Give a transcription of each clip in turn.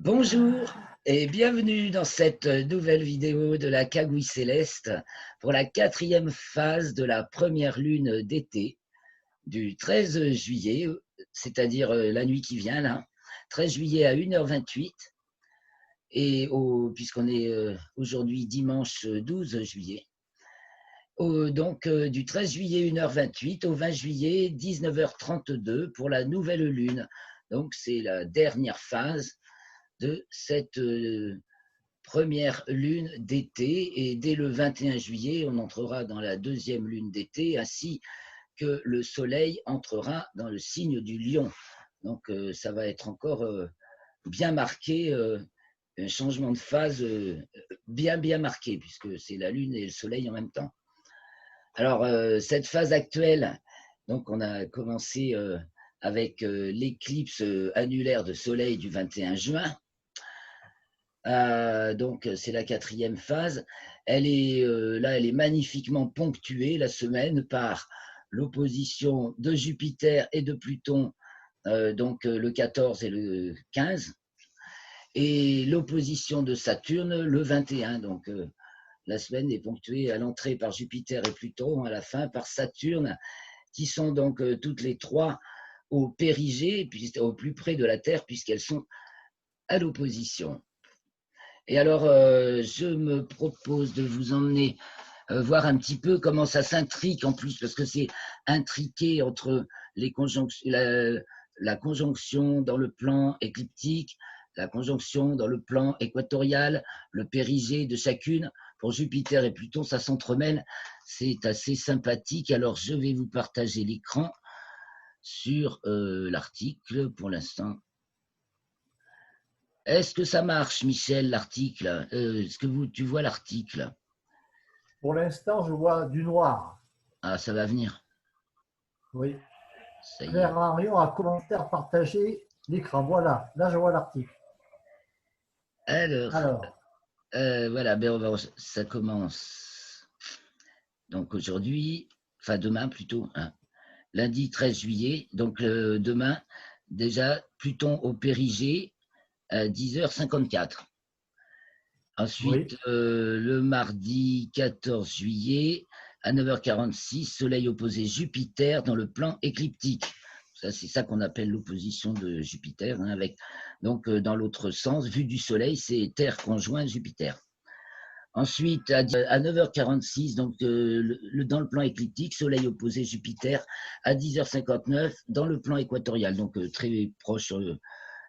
Bonjour et bienvenue dans cette nouvelle vidéo de la Cagouille Céleste pour la 4e phase de la première lune d'été du 13 juillet, c'est-à-dire la nuit qui vient là, 13 juillet à 1h28 et puisqu'on est aujourd'hui dimanche 12 juillet. Donc du 13 juillet 1h28 au 20 juillet 19h32 pour la nouvelle lune. Donc c'est la dernière phase de cette première lune d'été, et dès le 21 juillet, on entrera dans la deuxième lune d'été, ainsi que le soleil entrera dans le signe du lion. Donc ça va être encore bien marqué, un changement de phase bien marqué, puisque c'est la lune et le soleil en même temps. Alors cette phase actuelle, donc on a commencé avec l'éclipse annulaire de soleil du 21 juin. Donc c'est la 4e phase. Elle est magnifiquement ponctuée la semaine par l'opposition de Jupiter et de Pluton, donc le 14 et le 15, et l'opposition de Saturne le 21. Donc la semaine est ponctuée à l'entrée par Jupiter et Pluton, à la fin par Saturne, qui sont donc toutes les trois au périgée, au plus près de la Terre, puisqu'elles sont à l'opposition. Et alors, je me propose de vous emmener voir un petit peu comment ça s'intrique en plus, parce que c'est intriqué entre la conjonction dans le plan écliptique, la conjonction dans le plan équatorial, le périgée de chacune. Pour Jupiter et Pluton, ça s'entremêle. C'est assez sympathique. Alors, je vais vous partager l'écran sur l'article pour l'instant. Est-ce que ça marche, Michel, l'article? Est-ce que tu vois l'article? Pour l'instant, je vois du noir. Ah, ça va venir. Oui. Ça y est. Claire Marion a commentaire partagé l'écran. Voilà, là je vois l'article. Alors, Alors, voilà, ça commence. Donc aujourd'hui, enfin demain plutôt, hein, lundi 13 juillet. Donc demain, déjà, Pluton au périgée à 10h54. oui, Ensuite, le mardi 14 juillet, à 9h46, Soleil opposé Jupiter dans le plan écliptique. Ça, c'est ça qu'on appelle l'opposition de Jupiter, hein, avec, donc dans l'autre sens, vue du Soleil, c'est Terre conjoint Jupiter. Ensuite, à 9h46, donc, dans le plan écliptique, Soleil opposé Jupiter, à 10h59, dans le plan équatorial, donc très proche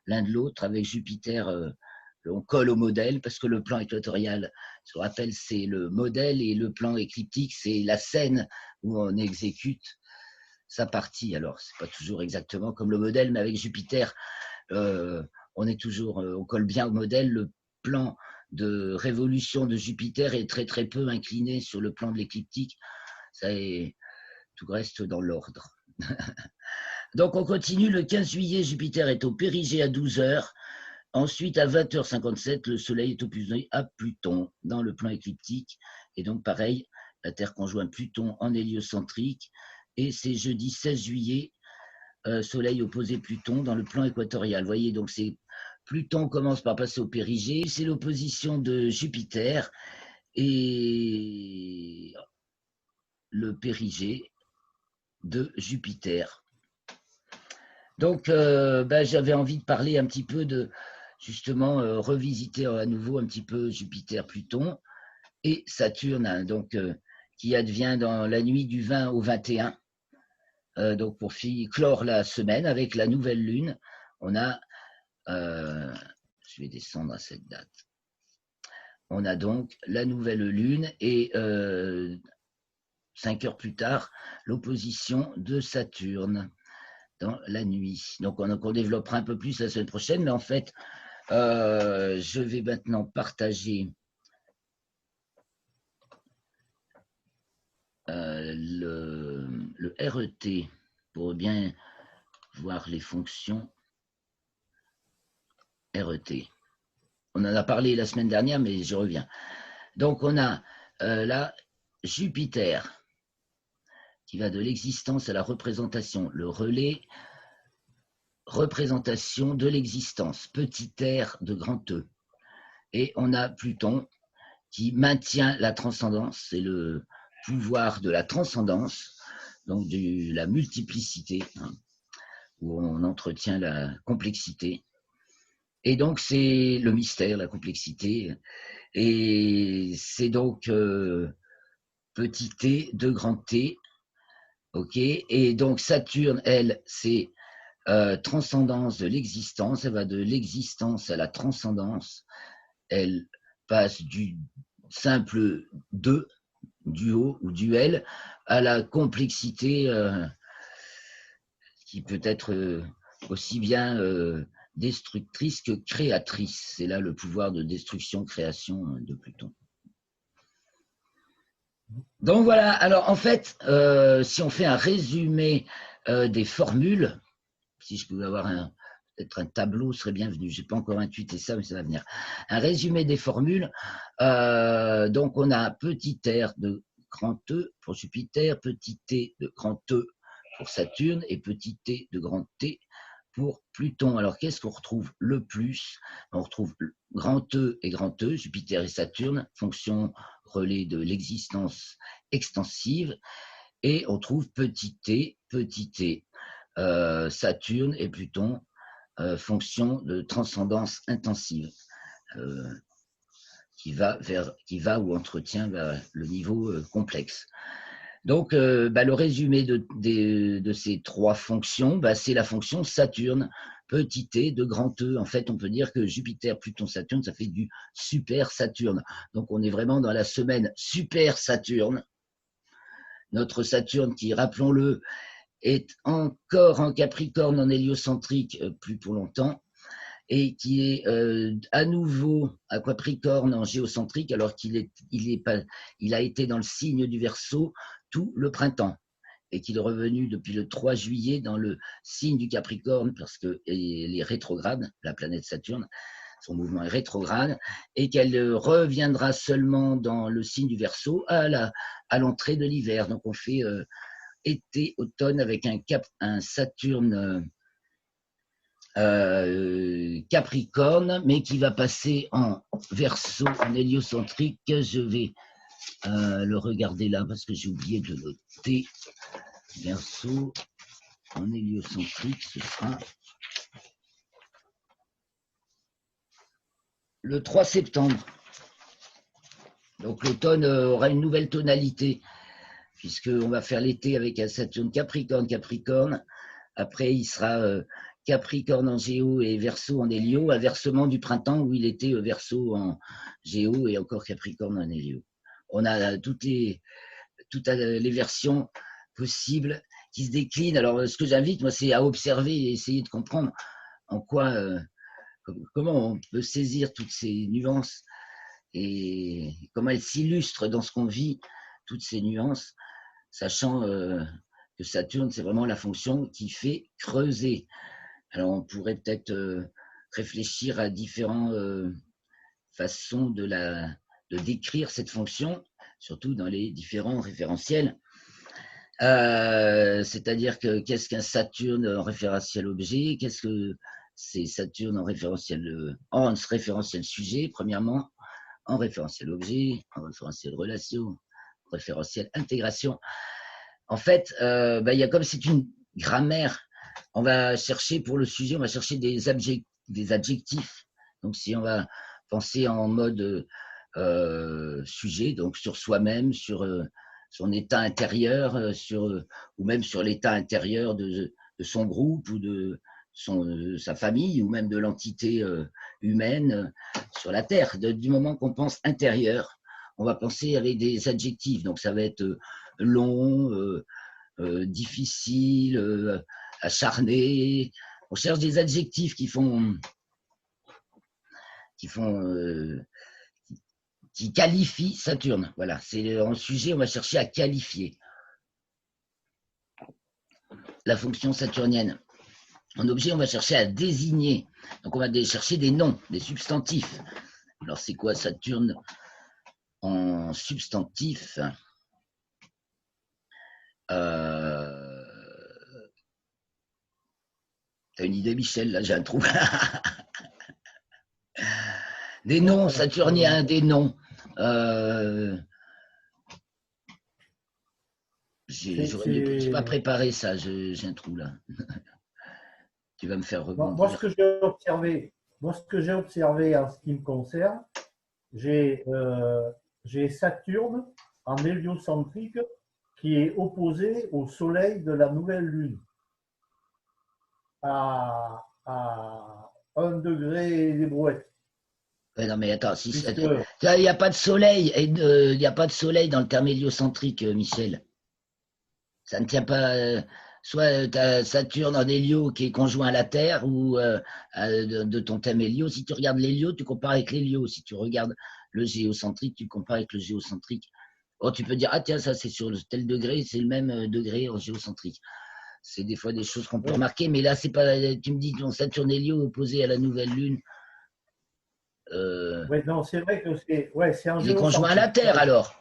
l'un de l'autre, avec Jupiter, on colle au modèle, parce que le plan équatorial, je vous rappelle, c'est le modèle, et le plan écliptique, c'est la scène où on exécute sa partie. Alors, c'est pas toujours exactement comme le modèle, mais avec Jupiter, on colle bien au modèle. Le plan de révolution de Jupiter est très très peu incliné sur le plan de l'écliptique. Tout reste dans l'ordre. Donc on continue, le 15 juillet, Jupiter est au périgée à 12h. Ensuite, à 20h57, le Soleil est opposé à Pluton dans le plan écliptique. Et donc pareil, la Terre conjoint Pluton en héliocentrique. Et c'est jeudi 16 juillet, Soleil opposé Pluton dans le plan équatorial. Vous voyez, donc Pluton commence par passer au périgée, c'est l'opposition de Jupiter et le périgée de Jupiter. Donc, j'avais envie de parler un petit peu de, justement, revisiter à nouveau un petit peu Jupiter, Pluton et Saturne, hein, donc, qui advient dans la nuit du 20 au 21. Donc, pour clore la semaine avec la nouvelle lune, on a, je vais descendre à cette date, on a donc la nouvelle lune et 5 heures plus tard, l'opposition de Saturne dans la nuit. Donc, on développera un peu plus la semaine prochaine, mais en fait, je vais maintenant partager le RET pour bien voir les fonctions RET. On en a parlé la semaine dernière, mais je reviens. Donc, on a là Jupiter, qui va de l'existence à la représentation, le relais représentation de l'existence, petit r de grand E. Et on a Pluton qui maintient la transcendance, c'est le pouvoir de la transcendance, donc de la multiplicité, hein, où on entretient la complexité. Et donc c'est le mystère, la complexité, et c'est donc petit t de grand T, ok. Et donc Saturne, elle, c'est transcendance de l'existence, elle va de l'existence à la transcendance, elle passe du simple 2, duo ou duel, à la complexité qui peut être aussi bien destructrice que créatrice. C'est là le pouvoir de destruction-création de Pluton. Donc voilà, alors en fait, si on fait un résumé des formules, si je pouvais avoir peut-être un tableau serait bienvenu. Je n'ai pas encore intuité ça, mais ça va venir. Un résumé des formules. Donc, on a petit r de grand E pour Jupiter, petit t de grand E pour Saturne et petit t de grand T pour Pluton. Alors, qu'est-ce qu'on retrouve le plus? On retrouve grand E et grand E, Jupiter et Saturne, fonction relais de l'existence extensive. Et on trouve petit t, Saturne et Pluton, fonction de transcendance intensive, qui va ou entretient le niveau complexe. Donc, le résumé de ces trois fonctions, c'est la fonction Saturne, petit t de grand E. En fait, on peut dire que Jupiter, Pluton, Saturne, ça fait du super Saturne. Donc, on est vraiment dans la semaine super Saturne. Notre Saturne qui, rappelons-le, est encore en Capricorne, en héliocentrique, plus pour longtemps, et qui est à nouveau à Capricorne en géocentrique, alors qu'il a été dans le signe du Verseau tout le printemps, et qu'il est revenu depuis le 3 juillet dans le signe du Capricorne, parce qu'elle est rétrograde, la planète Saturne, son mouvement est rétrograde, et qu'elle reviendra seulement dans le signe du Verseau à l'entrée de l'hiver. Donc on fait été, automne avec un Saturne Capricorne, mais qui va passer en Verseau, en héliocentrique. Je vais le regarder là parce que j'ai oublié de noter. Verseau en héliocentrique, ce sera le 3 septembre. Donc l'automne aura une nouvelle tonalité, puisqu'on va faire l'été avec un Saturne Capricorne. Après, il sera Capricorne en Géo et Verseau en Hélio, inversement du printemps où il était Verseau en Géo et encore Capricorne en Hélio. On a toutes les versions possibles qui se déclinent. Alors, ce que j'invite, moi, c'est à observer et essayer de comprendre en quoi, comment on peut saisir toutes ces nuances et comment elles s'illustrent dans ce qu'on vit, toutes ces nuances, sachant que Saturne, c'est vraiment la fonction qui fait creuser. Alors, on pourrait peut-être réfléchir à différentes façons de décrire cette fonction, surtout dans les différents référentiels. C'est-à-dire que qu'est-ce qu'un Saturne en référentiel objet? Qu'est-ce que c'est Saturne en référentiel sujet, premièrement, en référentiel objet, en référentiel relation, en référentiel intégration. En fait, il y a comme c'est une grammaire. On va chercher pour le sujet, on va chercher des adjectifs. Donc, si on va penser en mode sujet, donc sur soi-même, sur son état intérieur, ou même sur l'état intérieur de son groupe ou de sa famille, ou même de l'entité humaine sur la Terre. Du moment qu'on pense intérieur, on va penser avec des adjectifs. Donc, ça va être long, difficile, acharné. On cherche des adjectifs qui qualifient Saturne. Voilà, c'est en sujet, on va chercher à qualifier la fonction saturnienne. En objet, on va chercher à désigner. Donc, on va chercher des noms, des substantifs. Alors, c'est quoi Saturne en substantif? T'as une idée, Michel? Là, j'ai un trou. Des noms saturniens, des noms. J'ai pas préparé ça, j'ai un trou là. Tu vas me faire Moi, ce rebondir. que j'ai observé, en ce qui me concerne, j'ai Saturne en héliocentrique qui est opposé au Soleil de la nouvelle Lune à 1 degré des brouettes. Ouais, non, mais attends, Puisque, il n'y a pas de soleil, il n'y a pas de soleil dans le terme héliocentrique, Michel. Ça ne tient pas. Soit tu as Saturne en hélio qui est conjoint à la Terre ou de ton thème hélio. Si tu regardes l'hélio, tu compares avec l'hélio. Si tu regardes le géocentrique, tu compares avec le géocentrique. Oh, tu peux dire, ah tiens, ça c'est sur tel degré, c'est le même degré en géocentrique. C'est des fois des choses qu'on peut remarquer, mais là, c'est pas. Tu me dis ton Saturne hélio opposé à la nouvelle Lune. oui, non, c'est vrai que c'est en Il est conjoint à la géocentrique. Terre alors.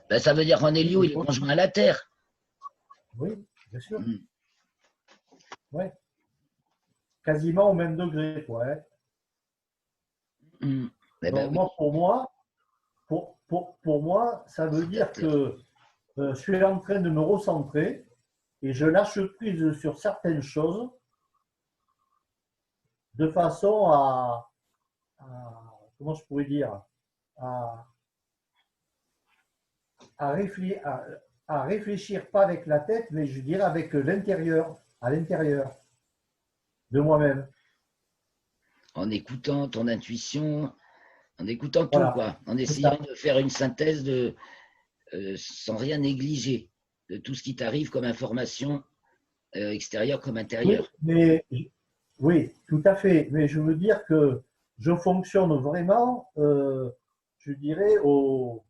Ben, ça veut dire qu'en hélio, il est conjoint à la Terre. Oui, bien sûr. Ouais. Quasiment au même degré, quoi. Hein. Eh ben, Donc, oui. pour moi, ça veut dire que je suis en train de me recentrer et je lâche prise sur certaines choses de façon comment je pourrais dire, à, à réfléchir pas avec la tête, mais je dirais avec l'intérieur, à l'intérieur de moi-même. En écoutant ton intuition, en écoutant tout, Voilà. quoi. En essayant de faire une synthèse sans rien négliger de tout ce qui t'arrive comme information extérieure comme intérieure. Oui, tout à fait. Mais je veux dire que je fonctionne vraiment, je dirais, au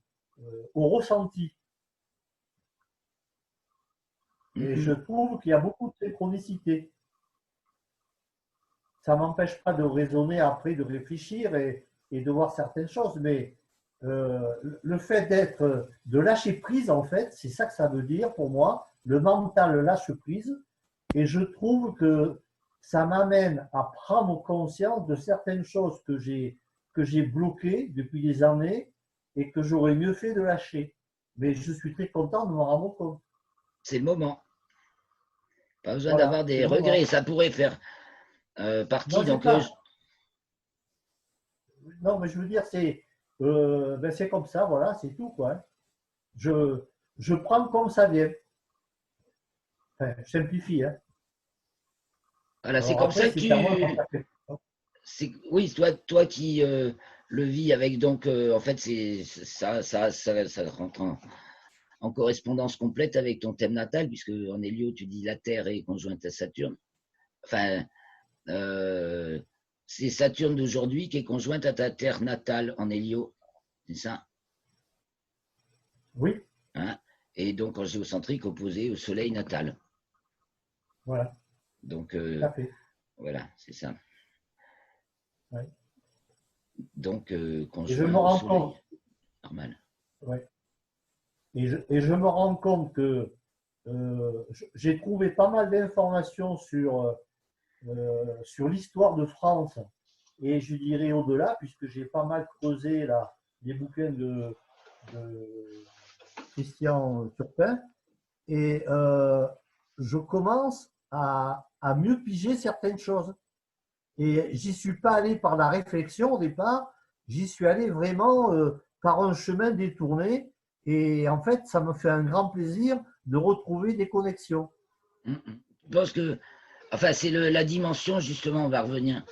ressenti. Et je trouve qu'il y a beaucoup de synchronicité. Ça ne m'empêche pas de raisonner après, de réfléchir et de voir certaines choses, mais le fait de lâcher prise, en fait, c'est ça que ça veut dire pour moi. Le mental lâche prise et je trouve que ça m'amène à prendre conscience de certaines choses que j'ai bloquées depuis des années et que j'aurais mieux fait de lâcher. Mais je suis très content de m'en rendre compte. C'est le moment. Pas besoin Voilà, d'avoir c'est des le regrets. moment. Ça pourrait faire partie. Non, c'est Donc, pas. Non, mais je veux dire, c'est comme ça, voilà, c'est tout, quoi. Je, je prends comme ça vient. Enfin, je simplifie, hein. voilà, c'est Alors comme ça après, que c'est à moi tu. d'interpréter. Oui, toi qui le vis avec donc, en fait, ça rentre en correspondance complète avec ton thème natal, puisque en hélio, tu dis la Terre est conjointe à Saturne. Enfin, c'est Saturne d'aujourd'hui qui est conjointe à ta Terre natale en hélio, c'est ça, Oui, hein? Et donc en géocentrique opposé au Soleil natal. voilà, Donc tout à fait. voilà, c'est ça. Ouais. Donc Et je conjoint me au rends Soleil, compte, normal. ouais. Et je me rends compte que j'ai trouvé pas mal d'informations sur l'histoire de France et je dirais au-delà, puisque j'ai pas mal creusé là, les bouquins de Christian Turpin. Et je commence à mieux piger certaines choses. Et j'y suis pas allé par la réflexion au départ, j'y suis allé vraiment par un chemin détourné. Et en fait, ça me fait un grand plaisir de retrouver des connexions. Je pense que, enfin, c'est la dimension, justement, on va revenir.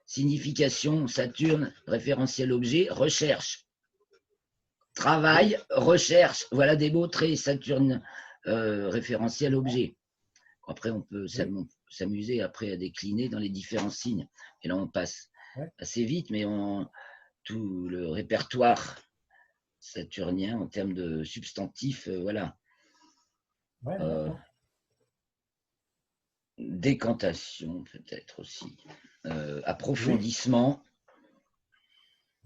Signification, Saturne, référentiel objet, recherche. Travail, recherche, voilà des mots très Saturne, référentiel objet. Après, on peut s'amuser après à décliner dans les différents signes. Et là, on passe assez vite, mais tout le répertoire saturnien en termes de substantifs, voilà. Ouais, Décantation, peut-être aussi. oui, Approfondissement,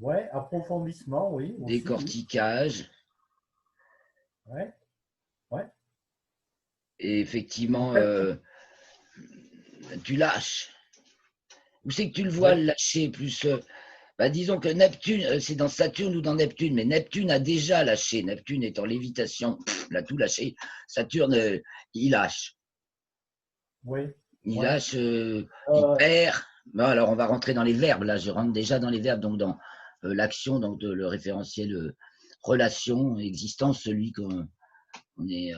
ouais, approfondissement, oui, aussi, oui. décortiquage. Ouais, ouais. Et En effectivement, fait, tu lâches. Où c'est que tu le vois Oui. le lâcher plus disons que Neptune, c'est dans Saturne ou dans Neptune, mais Neptune a déjà lâché. Neptune est en lévitation, il a tout lâché. Saturne, il lâche. Oui. Il Ouais. lâche, il Euh, perd. Bon, alors, on va rentrer dans les verbes. Là, je rentre déjà dans les verbes, donc dans l'action, donc le référentiel relation, existence, celui qu'on est,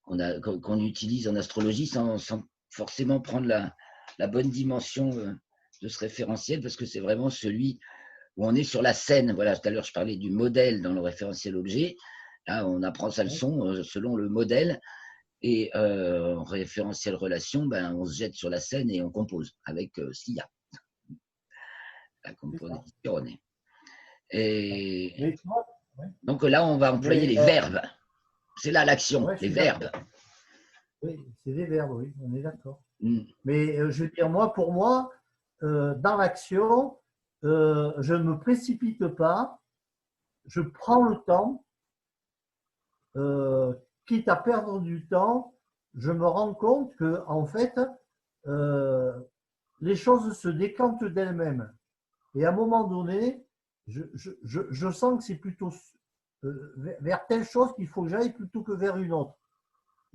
qu'on utilise en astrologie sans forcément prendre la bonne dimension de ce référentiel, parce que c'est vraiment celui où on est sur la scène. Voilà, tout à l'heure, je parlais du modèle dans le référentiel objet. Là, on apprend sa oui, leçon selon le modèle. Et en référentiel relation, on se jette sur la scène et on compose avec ce qu'il y a, la c'est ça. composition. Ouais. Et Mais tu vois, ouais. donc là, on va employer Mais les verbes. C'est là l'action, ouais, je les suis verbes. d'accord. Oui, c'est des verbes, oui, on est d'accord. Mm. Mais je veux dire, moi, pour moi, dans l'action, je ne me précipite pas, je prends le temps, euh, quitte à perdre du temps, je me rends compte que, en fait, euh, les choses se décantent d'elles-mêmes. Et à un moment donné, je sens que c'est plutôt vers telle chose qu'il faut que j'aille plutôt que vers une autre.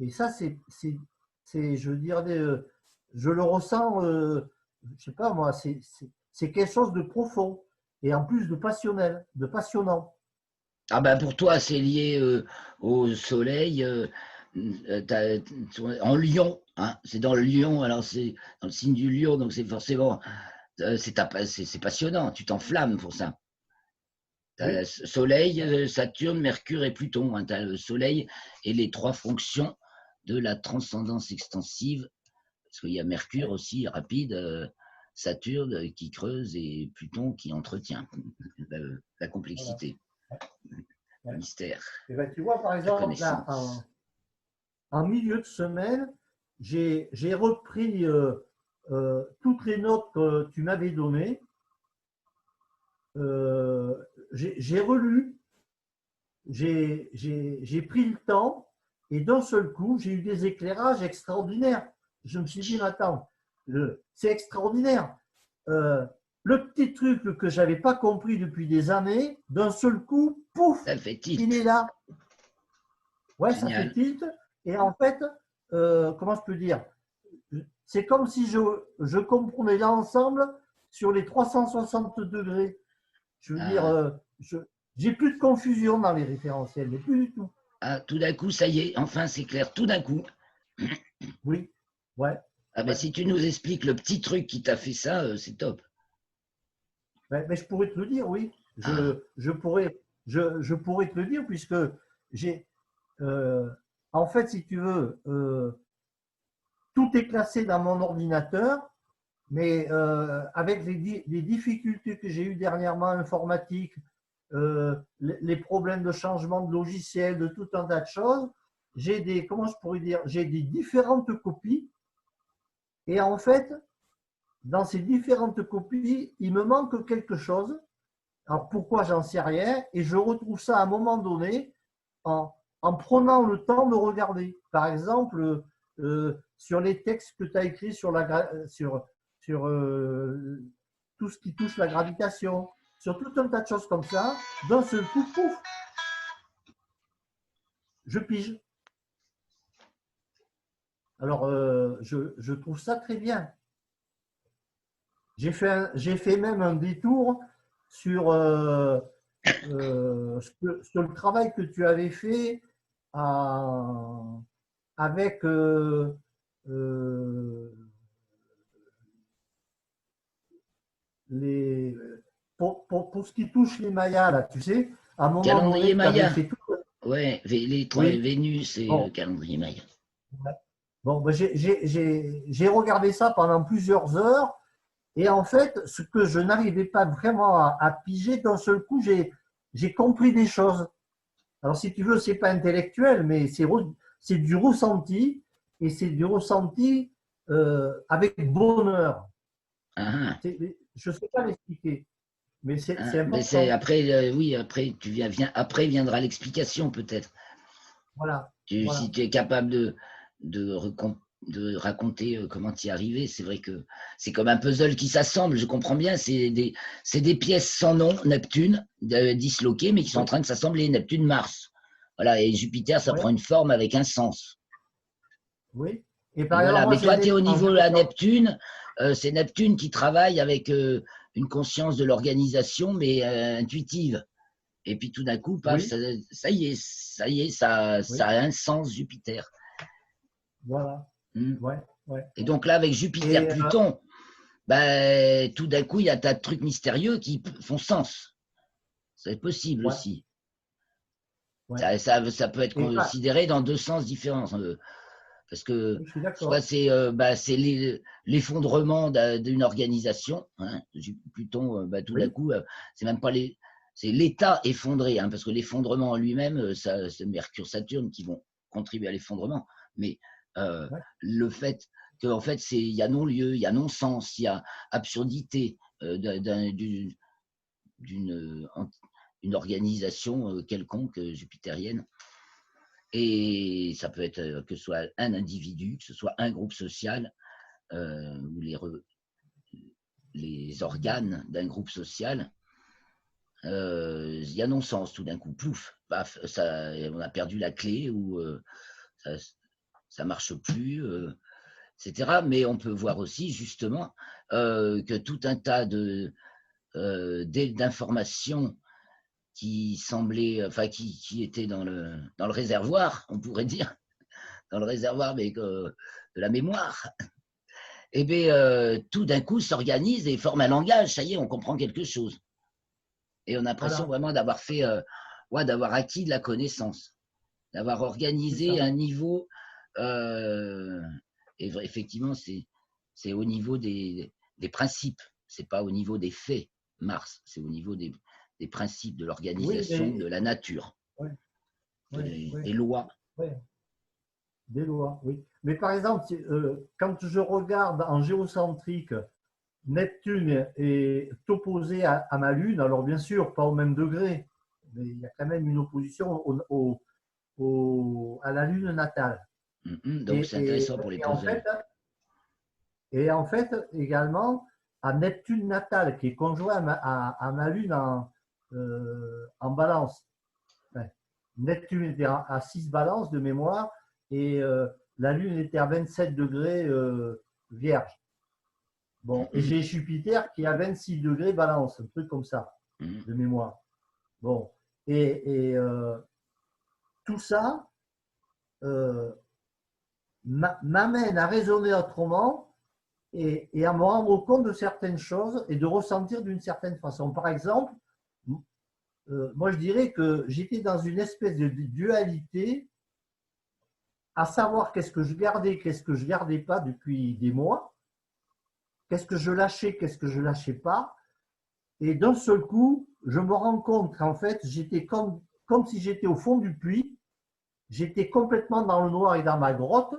Et ça, je dirais, je le ressens, je sais pas moi, c'est quelque chose de profond et en plus de passionnel, de passionnant. Ah ben pour toi, c'est lié au soleil en lion. Hein, c'est dans le lion, alors c'est dans le signe du lion, donc c'est forcément, c'est passionnant, tu t'enflammes pour ça. Oui, Soleil, ouais, Saturne, Mercure et Pluton. Hein, tu as le Soleil et les trois fonctions de la transcendance extensive. Parce qu'il y a Mercure ouais, aussi, rapide, Saturne qui creuse et Pluton qui entretient la voilà. complexité, Ouais, le ouais. mystère, Et ben, tu vois, par la exemple, là, connaissance. en milieu de semaine, j'ai repris toutes les notes que tu m'avais données. Euh, j'ai relu, j'ai pris le temps et d'un seul coup, j'ai eu des éclairages extraordinaires. Je me suis dit, mais attends, c'est extraordinaire. Euh, le petit truc que je n'avais pas compris depuis des années, d'un seul coup, pouf, Ça fait il est tilt. là. Ouais, ça fait Génial. tilt. Et en fait, comment je peux dire, c'est comme si je comprenais l'ensemble sur les 360 degrés. Je veux dire, Ah, j'ai plus de confusion dans les référentiels, mais plus du tout. ah, tout d'un coup, ça y est, enfin c'est clair, tout d'un coup. Oui, ouais, Ah ben ouais. si tu nous expliques le petit truc qui t'a fait ça, c'est top. Mais je pourrais te le dire, oui. Ah, Je pourrais te le dire puisque j'ai, euh, en fait, si tu veux, tout est classé dans mon ordinateur, mais avec les difficultés que j'ai eues dernièrement informatiques, les problèmes de changement de logiciel, de tout un tas de choses, j'ai des, comment je pourrais dire, j'ai des différentes copies. Et en fait, dans ces différentes copies, il me manque quelque chose. Alors pourquoi, j'en sais rien. Et je retrouve ça à un moment donné en prenant le temps de regarder. Par exemple, sur les textes que tu as écrits sur tout ce qui touche la gravitation, sur tout un tas de choses comme ça, d'un seul coup, pouf, je pige. Alors, je trouve ça très bien. J'ai fait même un détour sur, sur le travail que tu avais fait à, avec euh, les pour ce qui touche les Mayas, là, tu sais, à un moment calendrier donné, tu avais Maya. fait tout. Ouais, les trois Oui, Vénus et bon, calendrier Maya. bon ben, j'ai regardé ça pendant plusieurs heures et en fait, ce que je n'arrivais pas vraiment à piger, d'un seul coup, j'ai compris des choses. Alors, si tu veux, c'est pas intellectuel, mais c'est du ressenti et c'est du ressenti avec bonheur. Ah, Je ne sais pas l'expliquer, mais ah, c'est mais c'est important. après, oui, après, après viendra l'explication peut-être. Voilà, Si voilà. tu es capable de de raconter comment y arriver. C'est vrai que c'est comme un puzzle qui s'assemble, je comprends bien. C'est des pièces sans nom, Neptune, disloquées, mais qui sont en Oui, train de s'assembler. Neptune, Mars. Voilà, et Jupiter, ça oui, prend une forme avec un sens. oui. Et Et par exemple, voilà, moi, mais j'ai toi, tu es au en niveau de la géographie. Neptune, c'est Neptune qui travaille avec une conscience de l'organisation, mais intuitive. Et puis tout d'un coup, paf, Oui, ça y est, ça oui, a un sens, Jupiter. voilà. Hmm. Ouais, ouais. Et donc là, avec Et Jupiter-Pluton, ben, tout d'un coup, il y a tas de trucs mystérieux qui font sens. C'est possible ouais, aussi. ouais. Ça peut être Et pas, considéré dans deux sens différents. Parce que je suis soit d'accord. c'est l'effondrement d'une organisation. Hein. Pluton, tout d'un Oui, coup, c'est même pas c'est l'état effondré, hein, parce que l'effondrement en lui-même, c'est Mercure-Saturne qui vont contribuer à l'effondrement. Mais ouais, le fait qu'en fait, il y a non-lieu, il y a non-sens, il y a absurdité d'une une organisation quelconque jupitérienne. Et ça peut être que ce soit un individu, que ce soit un groupe social, ou les organes d'un groupe social. Il y a non-sens tout d'un coup, plouf, paf, on a perdu la clé ou ça marche plus, etc. Mais on peut voir aussi justement que tout un tas d'informations qui semblaient, enfin qui étaient dans le réservoir, on pourrait dire, dans le réservoir mais de la mémoire, et bien tout d'un coup s'organise et forme un langage. Ça y est, on comprend quelque chose. Et on a l'impression voilà, vraiment d'avoir fait, ouais, d'avoir acquis de la connaissance, d'avoir c'est organisé ça. un niveau. euh, et effectivement, c'est au niveau des principes, c'est pas au niveau des faits, Mars, c'est au niveau des principes de Oui, l'organisation, de mais, la nature, ouais, ouais, des ouais, lois. ouais, des lois, oui. Mais par exemple, quand je regarde en géocentrique, Neptune est opposé à ma Lune, alors bien sûr, pas au même degré, mais il y a quand même une opposition à la Lune natale. Donc Et, c'est et- intéressant pour les et en puzzles. fait, et en fait, également, à Neptune natal, qui est conjoint à ma Lune en balance. Enfin, Neptune était à 6 balances de mémoire et la Lune était à 27 degrés vierge. Bon, et j'ai Jupiter qui est à 26 degrés balance, un truc comme ça, de mémoire. Bon, et tout ça euh, m'amène à raisonner autrement et à me rendre compte de certaines choses et de ressentir d'une certaine façon. Par exemple, moi je dirais que j'étais dans une espèce de dualité à savoir qu'est-ce que je gardais, qu'est-ce que je gardais pas depuis des mois, qu'est-ce que je lâchais, qu'est-ce que je lâchais pas. Et d'un seul coup, je me rends compte qu'en fait, j'étais comme si j'étais au fond du puits, j'étais complètement dans le noir et dans ma grotte,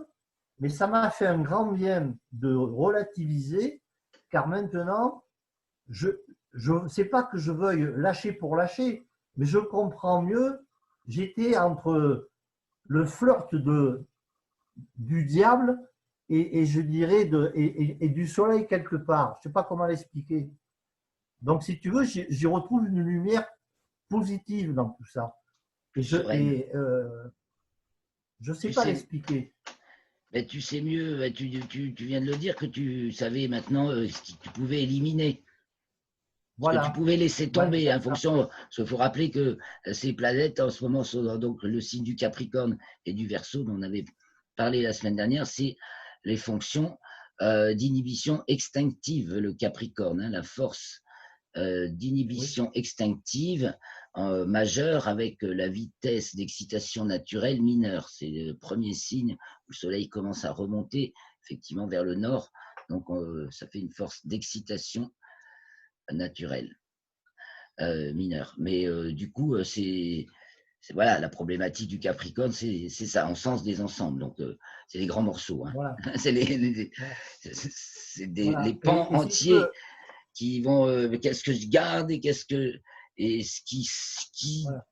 mais ça m'a fait un grand bien de relativiser, car maintenant, je ne sais pas que je veuille lâcher pour lâcher, mais je comprends mieux. J'étais entre le flirt du diable et je dirais et du soleil quelque part. Je ne sais pas comment l'expliquer. Donc, si tu veux, j'y retrouve une lumière positive dans tout ça. Et Plus sereine. je sais Tu pas sais, l'expliquer. mais tu sais mieux, tu viens de le dire, que tu savais maintenant ce que tu pouvais éliminer, ce que tu Voilà. pouvais laisser Ouais, tomber c'est en ça. fonction. Parce qu'il faut rappeler que ces planètes en ce moment sont dans donc, le signe du Capricorne et du Verseau, dont on avait parlé la semaine dernière, c'est les fonctions d'inhibition extinctive, le Capricorne, hein, la force Oui, d'inhibition extinctive majeure avec la vitesse d'excitation naturelle mineure. C'est le premier signe où le Soleil commence à remonter effectivement vers le nord. Donc ça fait une force d'excitation naturelle mineure. Mais du coup, voilà, la problématique du Capricorne, c'est ça, en sens des ensembles. Donc c'est les grands morceaux. Hein. voilà. c'est Voilà. les Voilà. pans Et si tu entiers veux, qui vont qu'est-ce que je garde et ce qui voilà.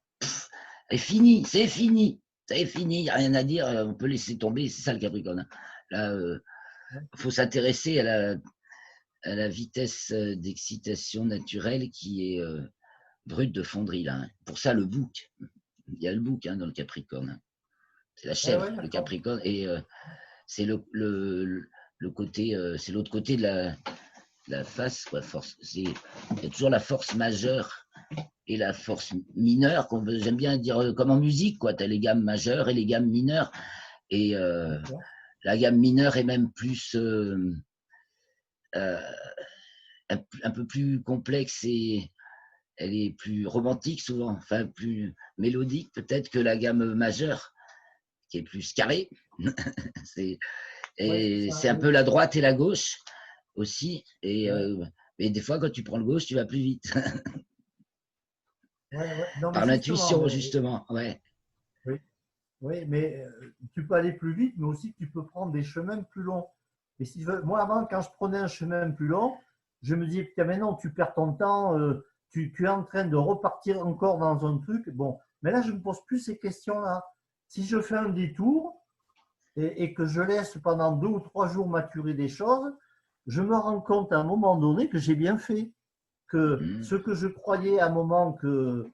est fini, c'est fini, il n'y a rien à dire, on peut laisser tomber, c'est ça le Capricorne, hein. Là, faut s'intéresser à la vitesse d'excitation naturelle qui est brute de fonderie. Là, hein. Pour ça, le bouc. Il y a le bouc dans le Capricorne. Hein. C'est la chèvre, le Capricorne. Et c'est le côté, c'est l'autre côté de la face. Quoi, force. Il y a toujours la force majeure et la force mineure. J'aime bien dire comme en musique. Tu as les gammes majeures et les gammes mineures. Et la gamme mineure est même plus un peu plus complexe et elle est plus romantique souvent, enfin plus mélodique peut-être que la gamme majeure qui est plus carrée. c'est un peu la droite et la gauche aussi. Et des fois quand tu prends le gauche, tu vas plus vite. Non, par l'intuition justement. Ouais. Oui, mais tu peux aller plus vite, mais aussi tu peux prendre des chemins plus longs. Et si tu veux, moi, avant, quand je prenais un chemin plus long, je me disais, putain, mais non, tu perds ton temps, tu es en train de repartir encore dans un truc. Bon, mais là, je ne me pose plus ces questions-là. Si je fais un détour et que je laisse pendant 2 ou 3 jours maturer des choses, je me rends compte à un moment donné que j'ai bien fait. Que ce que je croyais à un moment que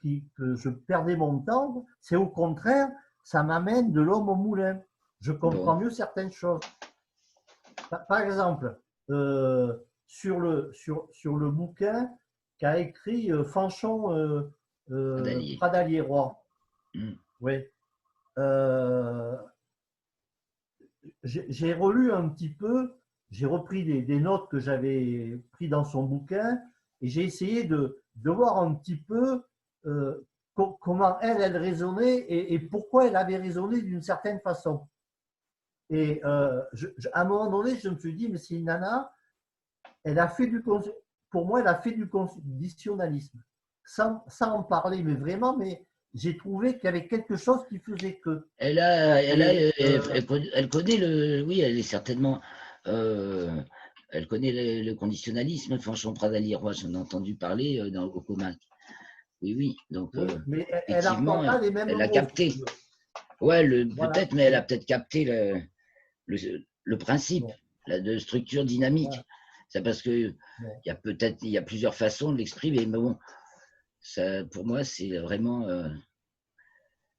je perdais mon temps, c'est au contraire, ça m'amène de l'homme au moulin. Je comprends mieux certaines choses. Par exemple, sur le bouquin qu'a écrit Fanchon Pradalier-Roy. Oui. J'ai relu un petit peu, j'ai repris des notes que j'avais prises dans son bouquin et j'ai essayé de voir un petit peu comment elle raisonnait et pourquoi elle avait raisonné d'une certaine façon. Et à un moment donné, je me suis dit, mais c'est une nana, pour moi, elle a fait du conditionnalisme. Sans en parler, mais vraiment, mais j'ai trouvé qu'il y avait quelque chose qui faisait que. Elle connaît oui, elle est certainement. Elle connaît le conditionnalisme. Fanchon Pradalier-Roy, j'en ai entendu parler au Comac. Oui. Donc, mais effectivement, pas les mêmes elle a mots, capté. Si Ouais, voilà. Peut-être, mais elle a peut-être capté le principe de structure dynamique. Voilà. C'est parce que il y a plusieurs façons de l'exprimer, mais bon, ça, pour moi, c'est vraiment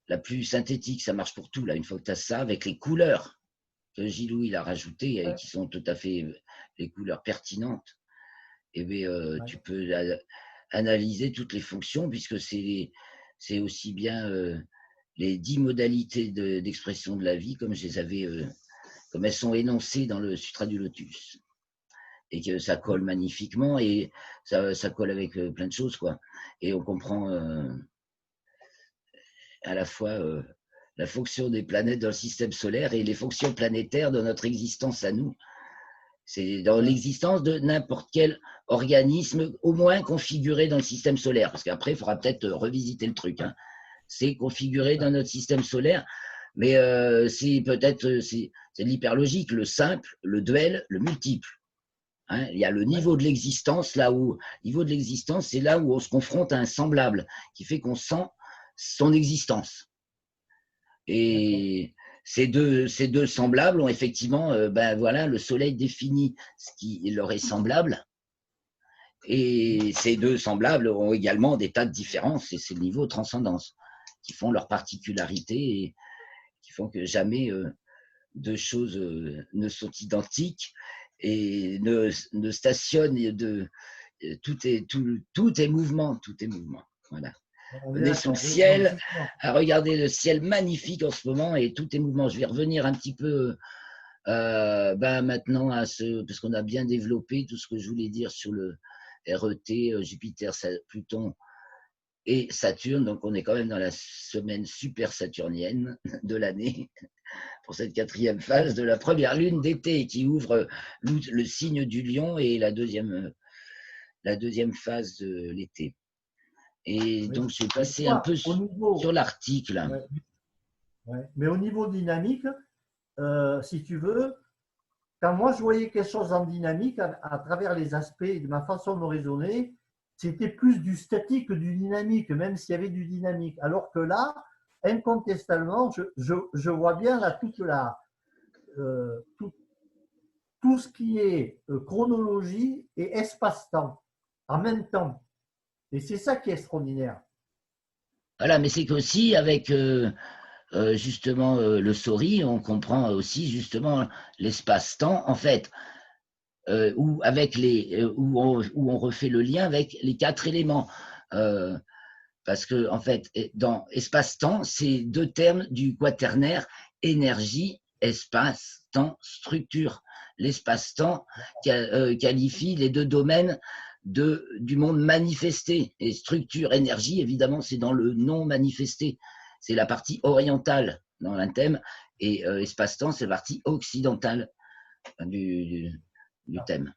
la plus synthétique. Ça marche pour tout. Là, une fois que tu as ça, avec les couleurs que Gilou il a rajoutées, qui sont tout à fait les couleurs pertinentes, et bien, tu peux analyser toutes les fonctions, puisque c'est aussi bien les 10 modalités d'expression de la vie, comme je les avais, comme elles sont énoncées dans le Sutra du Lotus. Et que ça colle magnifiquement et ça colle avec plein de choses, quoi. Et on comprend à la fois la fonction des planètes dans le système solaire et les fonctions planétaires de notre existence à nous. C'est dans l'existence de n'importe quel organisme au moins configuré dans le système solaire. Parce qu'après, il faudra peut-être revisiter le truc. Hein. C'est configuré dans notre système solaire, mais c'est peut-être c'est l'hyperlogique, le simple, le duel, le multiple. Hein, il y a le niveau de l'existence, c'est là où on se confronte à un semblable, qui fait qu'on sent son existence. Et ces deux semblables ont effectivement, voilà, le soleil définit ce qui leur est semblable. Et ces deux semblables ont également des tas de différences, et c'est le niveau de transcendance qui font leur particularité et qui font que jamais deux choses ne sont identiques et ne stationnent. Tout est mouvement, Voilà. On est sous le ciel, à regarder le ciel magnifique en ce moment et tout est mouvement. Je vais revenir un petit peu maintenant parce qu'on a bien développé tout ce que je voulais dire sur le RET, Jupiter, Pluton et Saturne. Donc on est quand même dans la semaine super saturnienne de l'année pour cette 4e phase de la première lune d'été qui ouvre le signe du lion et la deuxième phase de l'été. Et donc, je vais passer un peu sur l'article. Mais au niveau dynamique, si tu veux, quand moi je voyais quelque chose en dynamique, à travers les aspects de ma façon de raisonner, c'était plus du statique que du dynamique, même s'il y avait du dynamique. Alors que là, incontestablement, je vois bien là toute tout ce qui est chronologie et espace-temps en même temps. Et c'est ça qui est extraordinaire. Voilà, mais c'est qu'aussi avec justement le SORI, on comprend aussi justement l'espace-temps, en fait, où on refait le lien avec les 4 éléments. Parce que, en fait, dans espace-temps, c'est 2 termes du quaternaire énergie, espace, temps, structure. L'espace-temps qualifie les 2 domaines du monde manifesté. Et structure, énergie, évidemment, c'est dans le non manifesté. C'est la partie orientale dans un thème. Et espace-temps, c'est la partie occidentale du thème.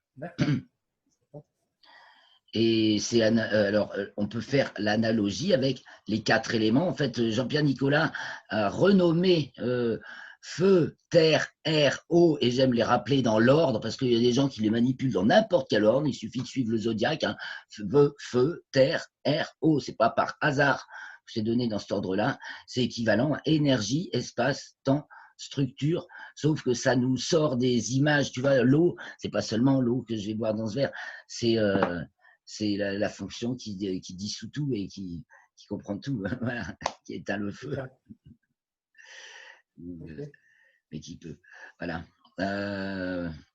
Et alors, on peut faire l'analogie avec les 4 éléments. En fait, Jean-Pierre Nicolas a renommé feu, terre, air, eau, et j'aime les rappeler dans l'ordre parce qu'il y a des gens qui les manipulent dans n'importe quel ordre. Il suffit de suivre le zodiaque. Hein. Feu, terre, air, eau. C'est pas par hasard que c'est donné dans cet ordre-là. C'est équivalent à énergie, espace, temps, structure. Sauf que ça nous sort des images. Tu vois, l'eau, c'est pas seulement l'eau que je vais boire dans ce verre. C'est la fonction qui dissout tout et qui comprend tout, voilà, qui éteint le feu. Mais qui peut. Voilà.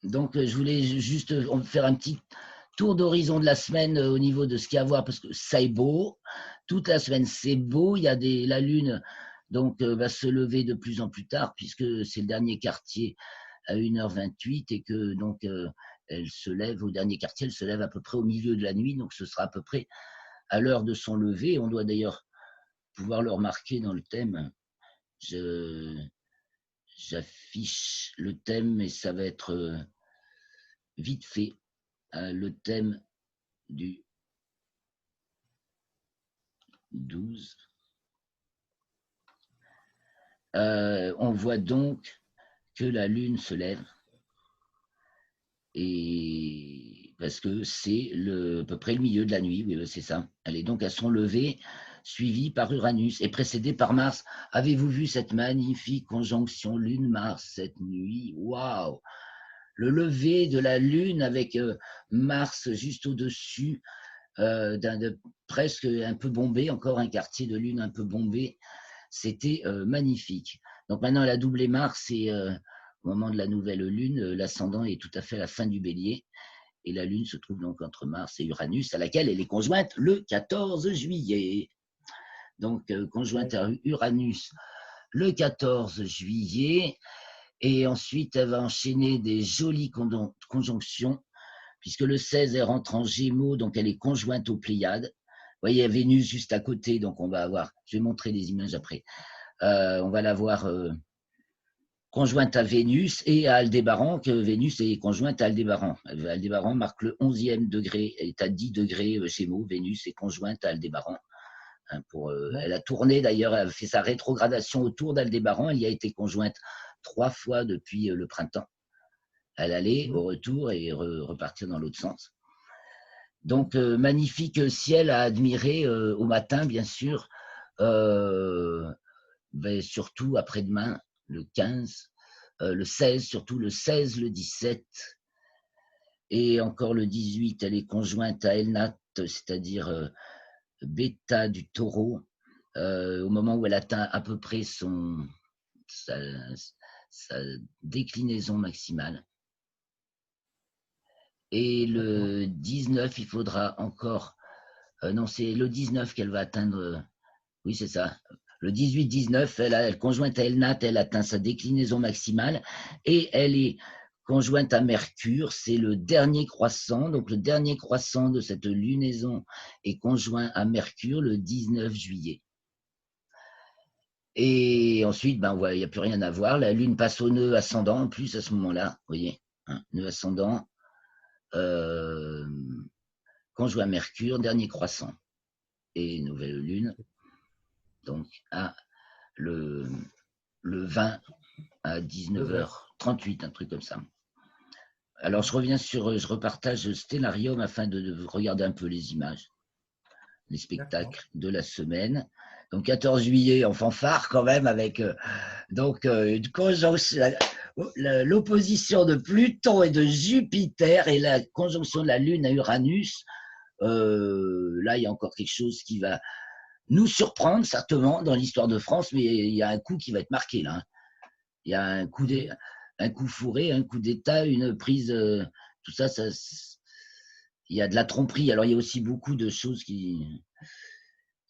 Donc, je voulais juste faire un petit tour d'horizon de la semaine au niveau de ce qu'il y a à voir, parce que ça est beau. Toute la semaine, c'est beau. Il y a la Lune donc, va se lever de plus en plus tard, puisque c'est le dernier quartier à 1h28 et que donc elle se lève au dernier quartier, elle se lève à peu près au milieu de la nuit, donc ce sera à peu près à l'heure de son lever. On doit d'ailleurs pouvoir le remarquer dans le thème. J'affiche le thème et ça va être vite fait. Le thème du 12. On voit donc que la Lune se lève. Et parce que c'est à peu près le milieu de la nuit, oui, c'est ça. Elle est donc à son lever, suivie par Uranus et précédée par Mars. Avez-vous vu cette magnifique conjonction Lune-Mars cette nuit? Waouh! Le lever de la Lune avec Mars juste au-dessus, presque un peu bombé, encore un quartier de Lune un peu bombé. C'était magnifique. Donc maintenant, elle a doublé Mars et au moment de la nouvelle Lune, l'ascendant est tout à fait à la fin du Bélier. Et la Lune se trouve donc entre Mars et Uranus, à laquelle elle est conjointe le 14 juillet. Donc, conjointe à Uranus le 14 juillet. Et ensuite, elle va enchaîner des jolies conjonctions, puisque le 16, elle rentre en Gémeaux, donc elle est conjointe aux Pléiades. Vous voyez, il y a Vénus juste à côté, donc on va avoir, je vais montrer les images après, on va la voir conjointe à Vénus et à Aldébaran, que Vénus est conjointe à Aldébaran. Aldébaran marque le 11e degré, elle est à 10 degrés Gémeaux, Vénus est conjointe à Aldébaran. Hein, elle a tourné d'ailleurs, elle a fait sa rétrogradation autour d'Aldébaran, elle y a été conjointe 3 fois depuis le printemps. Elle allait au retour et repartir dans l'autre sens. Donc, magnifique ciel à admirer au matin, bien sûr, mais surtout après-demain, le 15, le 16, surtout le 16, le 17, et encore le 18, elle est conjointe à Elnat, c'est-à-dire Bêta du taureau, au moment où elle atteint à peu près sa déclinaison maximale. Et le 19, il faudra encore... non, c'est le 19 qu'elle va atteindre... oui, c'est ça. Le 18-19, elle conjointe à Elnat, elle atteint sa déclinaison maximale et elle est conjointe à Mercure. C'est le dernier croissant. Donc, le dernier croissant de cette lunaison est conjoint à Mercure le 19 juillet. Et ensuite, ben, il n'y a plus rien à voir. La Lune passe au nœud ascendant en plus à ce moment-là. Vous voyez, hein, nœud ascendant. Conjoint à Mercure, dernier croissant et nouvelle lune, donc le 20 à 19h38, un truc comme ça. Alors je repartage Stellarium afin de regarder un peu les images, les spectacles de la semaine. Donc 14 juillet en fanfare quand même avec donc une conjonction. l'opposition de Pluton et de Jupiter et la conjonction de la Lune à Uranus, là, il y a encore quelque chose qui va nous surprendre, certainement, dans l'histoire de France, mais il y a un coup qui va être marqué, là. Il y a un coup fourré, un coup d'État, une prise, tout ça, il y a de la tromperie. Alors, il y a aussi beaucoup de choses qui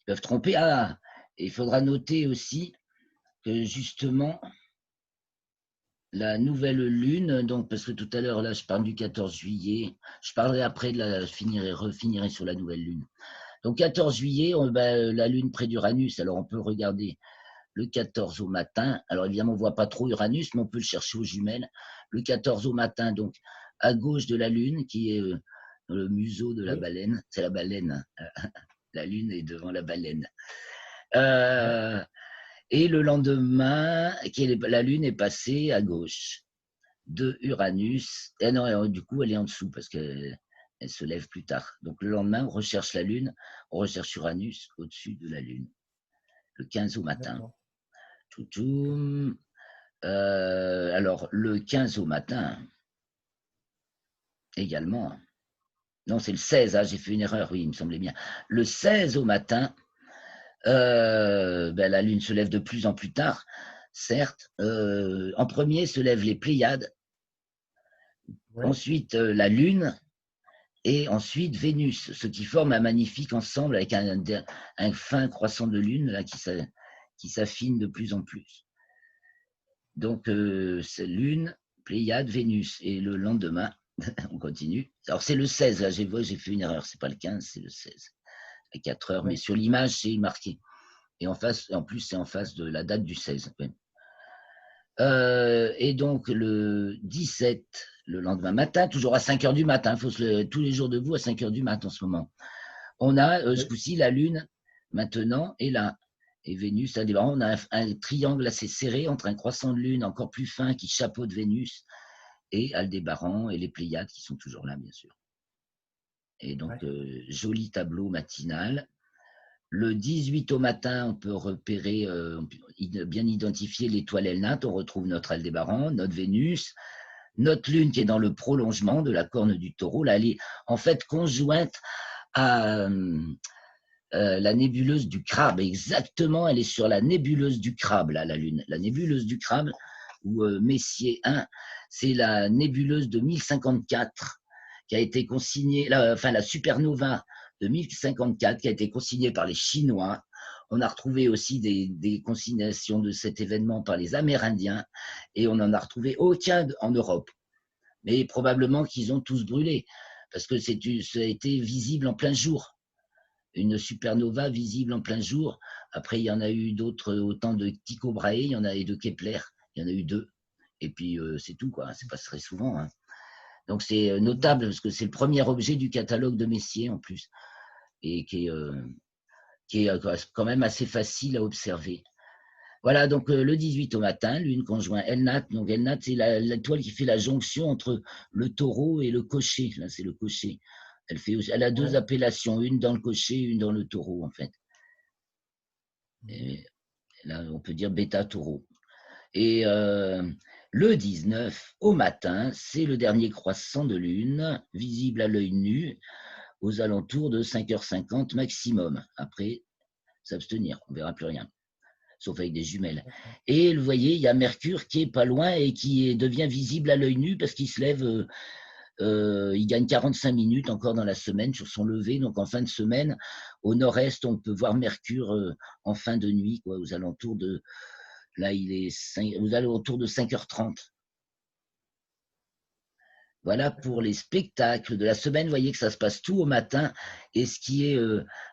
peuvent tromper. Ah, et il faudra noter aussi que, justement, la nouvelle lune, donc, parce que tout à l'heure, là, je parle du 14 juillet, je parlerai après, je refinirai sur la nouvelle lune. Donc, 14 juillet, la lune près d'Uranus, alors on peut regarder le 14 au matin. Alors, évidemment, on ne voit pas trop Uranus, mais on peut le chercher aux jumelles. Le 14 au matin, donc, à gauche de la lune, qui est dans le museau de la baleine. C'est la baleine. La lune est devant la baleine. Et le lendemain, la lune est passée à gauche de Uranus. Et non, du coup, elle est en dessous parce qu'elle se lève plus tard. Donc, le lendemain, on recherche la lune, on recherche Uranus au-dessus de la lune. Le 15 au matin. Alors, le 15 au matin, également. Non, c'est le 16, hein, j'ai fait une erreur, oui, il me semblait bien. Le 16 au matin, la lune se lève de plus en plus tard, certes. En premier se lèvent les Pléiades, ensuite la lune, et ensuite Vénus, ce qui forme un magnifique ensemble avec un fin croissant de lune là, qui s'affine de plus en plus. Donc, c'est lune, Pléiade, Vénus, et le lendemain, on continue. Alors, c'est le 16, là, j'ai fait une erreur, c'est pas le 15, c'est le 16, à 4 heures, mais sur l'image, c'est marqué. Et en plus, c'est en face de la date du 16. Et donc, le 17, le lendemain matin, toujours à 5 heures du matin, il faut tous les jours debout à 5 heures du matin en ce moment. On a ce coup-ci la Lune, maintenant, et là. Et Vénus, on a un triangle assez serré entre un croissant de Lune encore plus fin qui chapeaute Vénus et Aldébaran et les Pléiades qui sont toujours là, bien sûr. Et donc, joli tableau matinal. Le 18 au matin, on peut repérer, bien identifier l'étoile Elnat. On retrouve notre Aldébaran, notre Vénus, notre Lune qui est dans le prolongement de la corne du Taureau. Là, elle est en fait conjointe à la nébuleuse du Crabe. Exactement, elle est sur la nébuleuse du Crabe, là, la Lune. La nébuleuse du Crabe, ou Messier 1, c'est la nébuleuse de 1054 qui a été consignée, la supernova de 1054 qui a été consignée par les Chinois. On a retrouvé aussi des consignations de cet événement par les Amérindiens et on n'en a retrouvé aucun en Europe. Mais probablement qu'ils ont tous brûlé parce que ça a été visible en plein jour. Une supernova visible en plein jour. Après, il y en a eu d'autres, autant de Tycho Brahe, il y en a eu de Kepler, il y en a eu 2. Et puis, c'est tout, quoi. C'est pas très souvent. Hein. Donc, c'est notable parce que c'est le premier objet du catalogue de Messier, en plus, et qui est quand même assez facile à observer. Voilà, donc le 18 au matin, lune conjoint Elnat. Donc, Elnat, c'est l'étoile qui fait la jonction entre le Taureau et le Cocher. Là, c'est le Cocher. Elle a deux appellations, une dans le Cocher, une dans le Taureau, en fait. Et là, on peut dire bêta-taureau. Et le 19, au matin, c'est le dernier croissant de lune, visible à l'œil nu, aux alentours de 5h50 maximum. Après, s'abstenir, on ne verra plus rien, sauf avec des jumelles. Et vous voyez, il y a Mercure qui est pas loin et qui devient visible à l'œil nu parce qu'il se lève... il gagne 45 minutes encore dans la semaine sur son lever. Donc, en fin de semaine, au nord-est, on peut voir Mercure en fin de nuit, quoi, aux alentours de... Là, il est aux alentours de 5h30. Voilà pour les spectacles de la semaine. Vous voyez que ça se passe tout au matin. Et ce qui est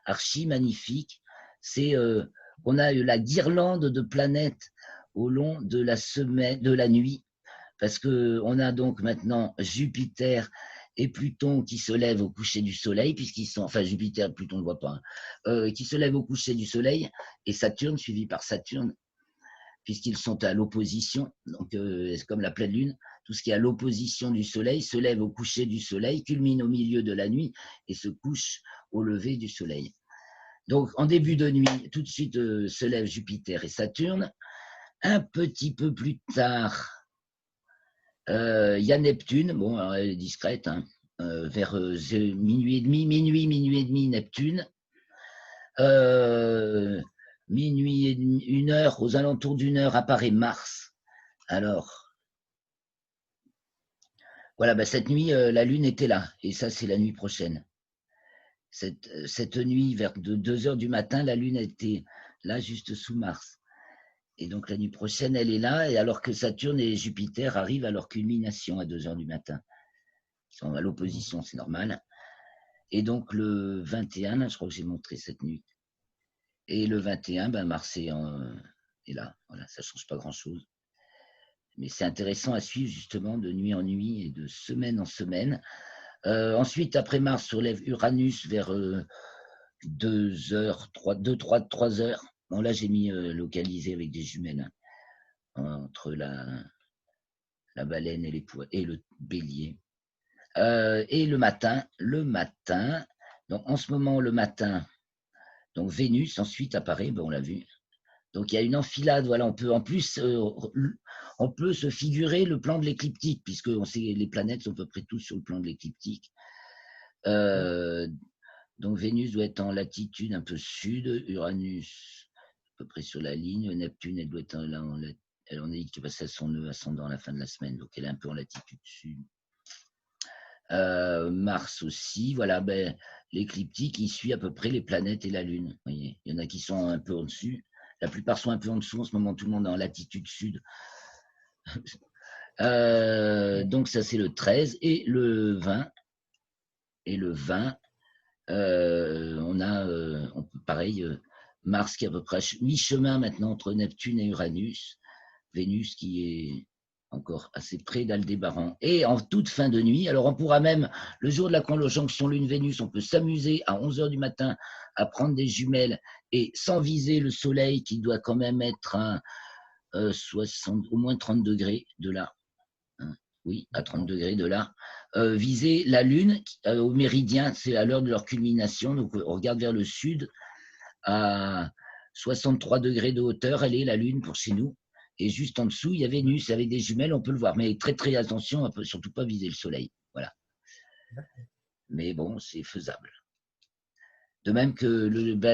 archi magnifique, c'est qu'on a la guirlande de planètes au long de la semaine, de la nuit. Parce qu'on a donc maintenant Jupiter et Pluton qui se lèvent au coucher du soleil, puisqu'ils sont, enfin Jupiter, Pluton ne le voit pas, qui se lèvent au coucher du soleil, et Saturne, suivi par Saturne, puisqu'ils sont à l'opposition, donc c'est comme la pleine lune, tout ce qui est à l'opposition du soleil se lève au coucher du soleil, culmine au milieu de la nuit et se couche au lever du soleil. Donc en début de nuit, tout de suite se lèvent Jupiter et Saturne. Un petit peu plus tard, Il y a Neptune, bon, alors, elle est discrète, hein, vers minuit et demi, minuit et demi, Neptune. Minuit et demi, 1 heure, aux alentours d'1 heure apparaît Mars. Alors, voilà, bah, cette nuit, la Lune était là, et ça, c'est la nuit prochaine. Cette nuit, vers 2 heures du matin, la Lune était là, juste sous Mars. Et donc, la nuit prochaine, elle est là, et alors que Saturne et Jupiter arrivent à leur culmination à 2 heures du matin. Ils sont à l'opposition, c'est normal. Et donc, le 21, là, je crois que j'ai montré cette nuit. Et le 21, ben, Mars est là. Voilà, ça ne change pas grand-chose. Mais c'est intéressant à suivre, justement, de nuit en nuit et de semaine en semaine. Ensuite, après Mars, soulève Uranus vers 2 heures, 3 heures. Bon, là, j'ai mis localisé avec des jumelles, hein, entre la baleine et le bélier. Et le matin, donc en ce moment, le matin, donc Vénus ensuite apparaît, on l'a vu. Donc il y a une enfilade, voilà, on peut en plus, on peut se figurer le plan de l'écliptique, puisque on sait les planètes sont à peu près tous sur le plan de l'écliptique. Donc Vénus doit être en latitude un peu sud, Uranus à peu près sur la ligne, Neptune elle doit être là, elle en est qui passe à son nœud ascendant à la fin de la semaine, donc elle est un peu en latitude sud. Mars aussi, voilà, ben, l'écliptique il suit à peu près les planètes et la Lune. Vous voyez, il y en a qui sont un peu en dessus, la plupart sont un peu en dessous. En ce moment, tout le monde est en latitude sud. Donc ça c'est le 13 et le 20. Et le 20, on a pareil, Mars qui est à peu près à mi-chemin maintenant entre Neptune et Uranus, Vénus qui est encore assez près d'Aldébaran. Et en toute fin de nuit, alors on pourra même, le jour de la conjonction Lune-Vénus, on peut s'amuser à 11 heures du matin à prendre des jumelles et sans viser le soleil qui doit quand même être à au moins 30 degrés de là. Hein, oui, à 30 degrés de là. Viser la Lune au méridien, c'est à l'heure de leur culmination. Donc on regarde vers le sud à 63 degrés de hauteur, elle est la Lune pour chez nous. Et juste en dessous, il y a Vénus avec des jumelles, on peut le voir. Mais très très attention, on ne peut surtout pas viser le soleil. Voilà. Mais bon, c'est faisable. De même que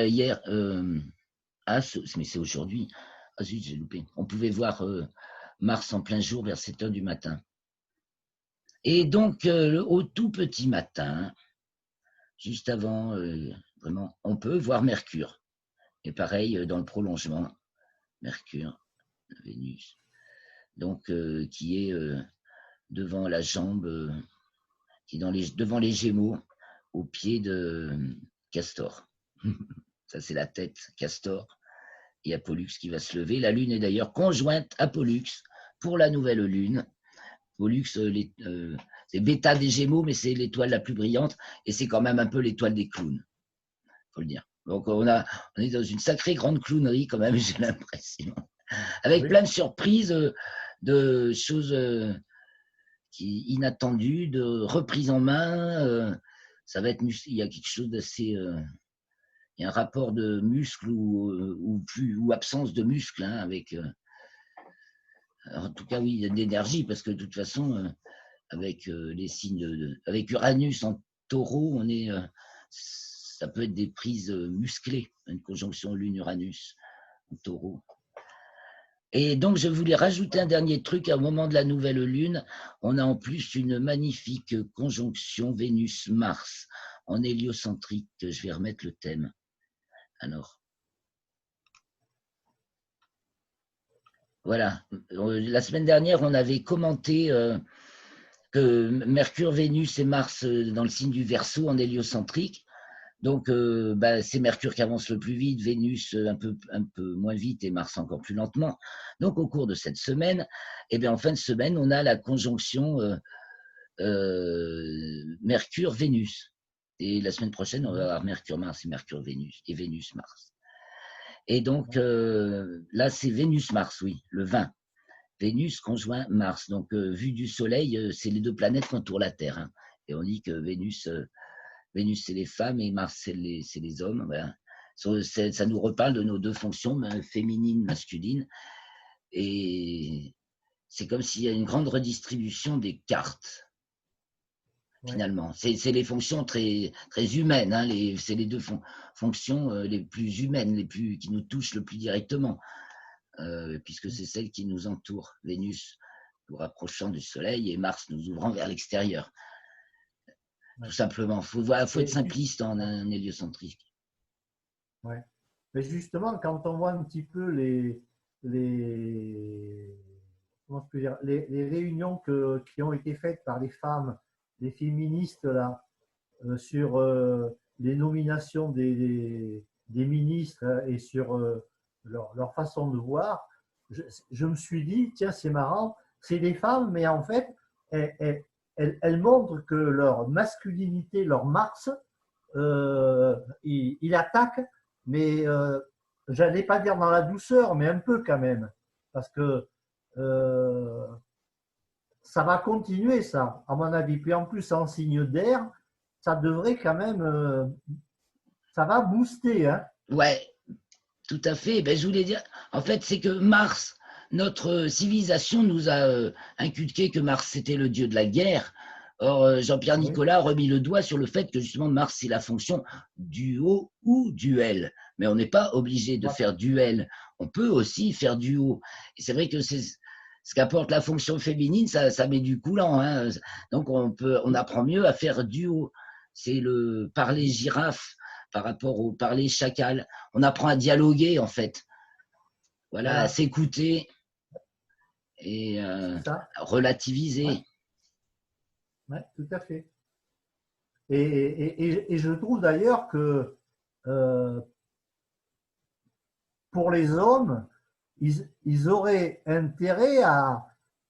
hier, mais c'est aujourd'hui. Ah zut, j'ai loupé. On pouvait voir Mars en plein jour vers 7 heures du matin. Et donc, au tout petit matin, juste avant, vraiment, on peut voir Mercure. Et pareil, dans le prolongement, Mercure, Vénus, donc qui est devant la jambe, qui est devant les Gémeaux, au pied de Castor. Ça, c'est la tête, Castor, et Pollux qui va se lever. La Lune est d'ailleurs conjointe à Pollux pour la nouvelle Lune. Pollux, c'est Bêta des Gémeaux, mais c'est l'étoile la plus brillante, et c'est quand même un peu l'étoile des clowns, il faut le dire. Donc on est dans une sacrée grande clownerie quand même, j'ai l'impression. Avec plein de surprises, de choses inattendues, de reprises en main. Ça va être, il y a quelque chose d'assez... il y a un rapport de muscle ou absence de muscle, hein, avec... en tout cas, oui, il y a de l'énergie, parce que de toute façon, avec les signes avec Uranus en taureau, ça peut être des prises musclées, une conjonction Lune-Uranus en taureau. Et donc, je voulais rajouter un dernier truc. Au moment de la nouvelle Lune, on a en plus une magnifique conjonction Vénus-Mars en héliocentrique. Je vais remettre le thème. Alors, voilà. La semaine dernière, on avait commenté que Mercure, Vénus et Mars dans le signe du Verseau en héliocentrique. Donc, c'est Mercure qui avance le plus vite, Vénus un peu moins vite et Mars encore plus lentement. Donc, au cours de cette semaine, en fin de semaine, on a la conjonction Mercure-Vénus. Et la semaine prochaine, on va avoir Mercure-Mars et Mercure-Vénus et Vénus-Mars. Et donc, là, c'est Vénus-Mars, oui, le 20. Vénus conjoint Mars. Donc, vu du Soleil, c'est les deux planètes qui entourent la Terre. Hein. Et on dit que Vénus, c'est les femmes et Mars, c'est les hommes. Voilà. Ça nous reparle de nos deux fonctions, féminine, masculine. Et c'est comme s'il y a une grande redistribution des cartes. Ouais. Finalement, c'est les fonctions très, très humaines, hein, c'est les deux fonctions les plus humaines, qui nous touchent le plus directement, puisque c'est celles qui nous entourent. Vénus nous rapprochant du Soleil et Mars nous ouvrant vers l'extérieur. Ouais. Tout simplement, il faut être simpliste en un héliocentrique. Ouais. Mais justement, quand on voit un petit peu comment je peux dire, les réunions qui ont été faites par les femmes, les féministes là, sur les nominations des ministres et sur leur façon de voir, je me suis dit, tiens, c'est marrant, c'est des femmes, mais en fait, elles montrent que leur masculinité, leur Mars, il attaque, mais j'allais pas dire dans la douceur, mais un peu quand même, parce que euh, ça va continuer, ça, à mon avis. Puis en plus, en signe d'air, ça devrait quand même, ça va booster. Hein. Ouais, tout à fait. Ben, je voulais dire, en fait, c'est que Mars, notre civilisation nous a inculqué que Mars, c'était le dieu de la guerre. Or, Jean-Pierre Oui. Nicolas a remis le doigt sur le fait que justement Mars, c'est la fonction duo ou duel. Mais on n'est pas obligé de faire duel. On peut aussi faire duo. Et c'est vrai que c'est ce qu'apporte la fonction féminine, ça met du coulant. Hein. Donc, on apprend mieux à faire duo. C'est le parler girafe par rapport au parler chacal. On apprend à dialoguer, en fait. Voilà, à s'écouter et à relativiser. Ouais. Ouais, tout à fait. Et je trouve d'ailleurs que pour les hommes, ils auraient intérêt à,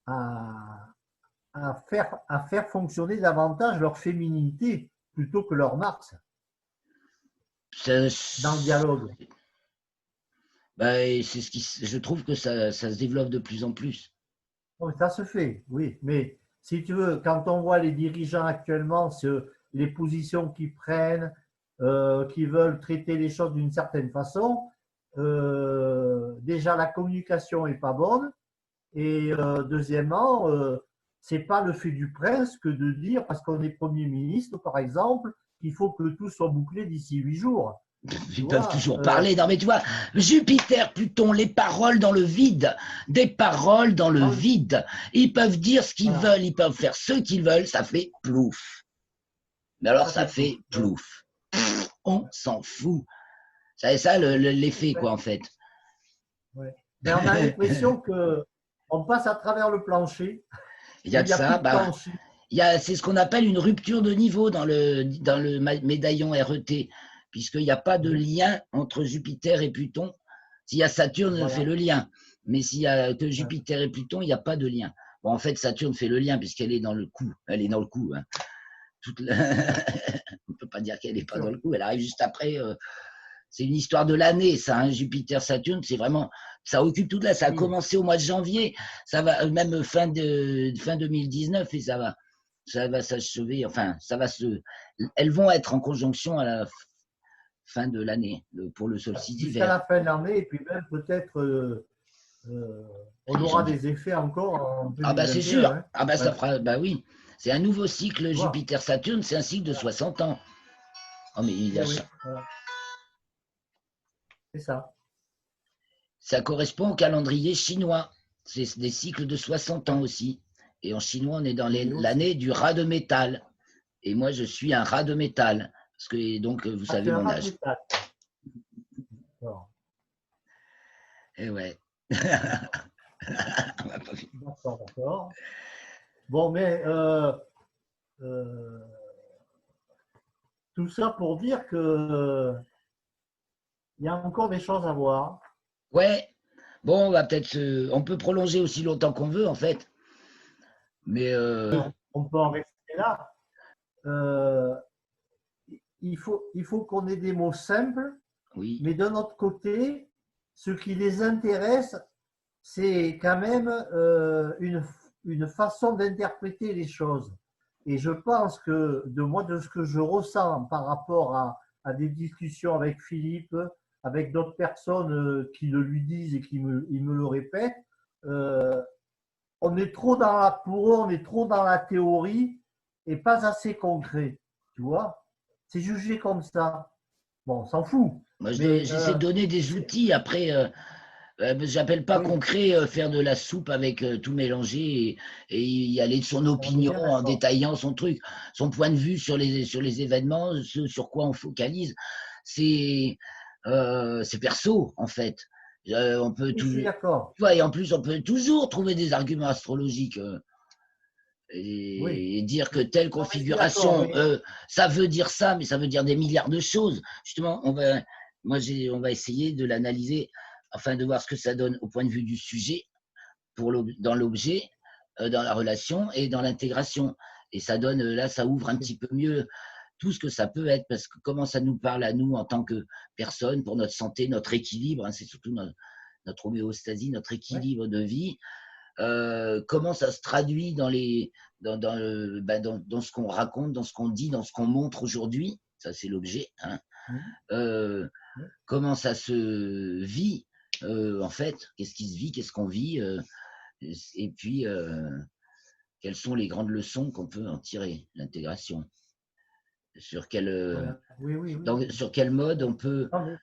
à faire fonctionner davantage leur féminité plutôt que leur Mars dans le dialogue. Bah, c'est je trouve que ça se développe de plus en plus. Ça se fait, oui. Mais si tu veux, quand on voit les dirigeants actuellement, les positions qu'ils prennent, qui veulent traiter les choses d'une certaine façon, déjà la communication est pas bonne. Et deuxièmement, c'est pas le fait du prince que de dire, parce qu'on est Premier ministre, par exemple, qu'il faut que tout soit bouclé d'ici 8 jours. Ils peuvent toujours parler. Non, mais tu vois, Jupiter, Pluton, les paroles dans le vide, des paroles dans le vide. Ils peuvent dire ce qu'ils veulent, ils peuvent faire ce qu'ils veulent, ça fait plouf. Mais alors, ça fait plouf. On s'en fout. C'est ça l'effet, quoi, en fait. Ouais. Mais on a l'impression qu'on passe à travers le plancher. Il y a de ça. Bah, c'est ce qu'on appelle une rupture de niveau dans le médaillon RET, puisqu'il n'y a pas de lien entre Jupiter et Pluton. S'il y a Saturne, voilà, fait le lien. Mais s'il n'y a que Jupiter et Pluton, il n'y a pas de lien. Bon, en fait, Saturne fait le lien puisqu'elle est dans le coup. Elle est dans le coup. Hein. On ne peut pas dire qu'elle n'est pas dans le coup. Elle arrive juste après. C'est une histoire de l'année, ça. Hein. Jupiter, Saturne, c'est vraiment. Ça occupe toute la. Ça a commencé au mois de janvier. Ça va même fin 2019 et ça va s'achever. Enfin, elles vont être en conjonction à la fin de l'année pour le solstice d'hiver. Jusqu'à la fin de l'année, et puis même peut-être on aura des effets encore en 2021. Ah bah c'est sûr. Hein. Ah bah ça fera. Bah oui. C'est un nouveau cycle Jupiter-Saturne, c'est un cycle de 60 ans. Oh mais il a ça. Voilà. C'est ça. Ça correspond au calendrier chinois. C'est des cycles de 60 ans aussi. Et en chinois, on est dans l'année du rat de métal. Et moi, je suis un rat de métal. Parce que, donc, vous savez mon âge. Et ouais. D'accord. Bon, mais tout ça pour dire que il y a encore des choses à voir. Ouais. Bon, on va peut-être on peut prolonger aussi longtemps qu'on veut, en fait. Mais on peut en rester là. Il faut qu'on ait des mots simples, oui. Mais d'un autre côté, ce qui les intéresse, c'est quand même une façon d'interpréter les choses. Et je pense que de ce que je ressens par rapport à des discussions avec Philippe, avec d'autres personnes qui le lui disent et qui il me le répètent, on est trop dans la, pour eux, on est trop dans la théorie et pas assez concret. Tu vois? C'est jugé comme ça. Bon, on s'en fout. Moi, Mais j'essaie de donner des outils. Après, j'appelle pas oui, concret faire de la soupe avec tout mélanger et y aller de son on est opinion bien en d'accord. détaillant son truc, son point de vue sur les événements, ce sur quoi on focalise. C'est perso, en fait. On peut Oui, je suis tout, d'accord. tu vois, et en plus, on peut toujours trouver des arguments astrologiques Oui. et dire que telle Non, mais je suis d'accord. configuration, ça veut dire ça, mais ça veut dire des milliards de choses. Justement, on va essayer de l'analyser afin de voir ce que ça donne au point de vue du sujet dans l'objet, dans la relation et dans l'intégration. Et ça donne, là, ça ouvre un petit peu mieux tout ce que ça peut être, parce que comment ça nous parle à nous en tant que personne, pour notre santé, notre équilibre, hein, c'est surtout notre homéostasie, notre Ouais. équilibre de vie, comment ça se traduit dans ce qu'on raconte, dans ce qu'on dit, dans ce qu'on montre aujourd'hui. Ça, c'est l'objet. Hein. Mhm. Euh, Ouais. comment ça se vit, en fait. Qu'est-ce qui se vit, qu'est-ce qu'on vit. Et puis, quelles sont les grandes leçons qu'on peut en tirer, l'intégration. Sur Voilà. Oui, oui, oui. sur quel mode on peut. Non, mais,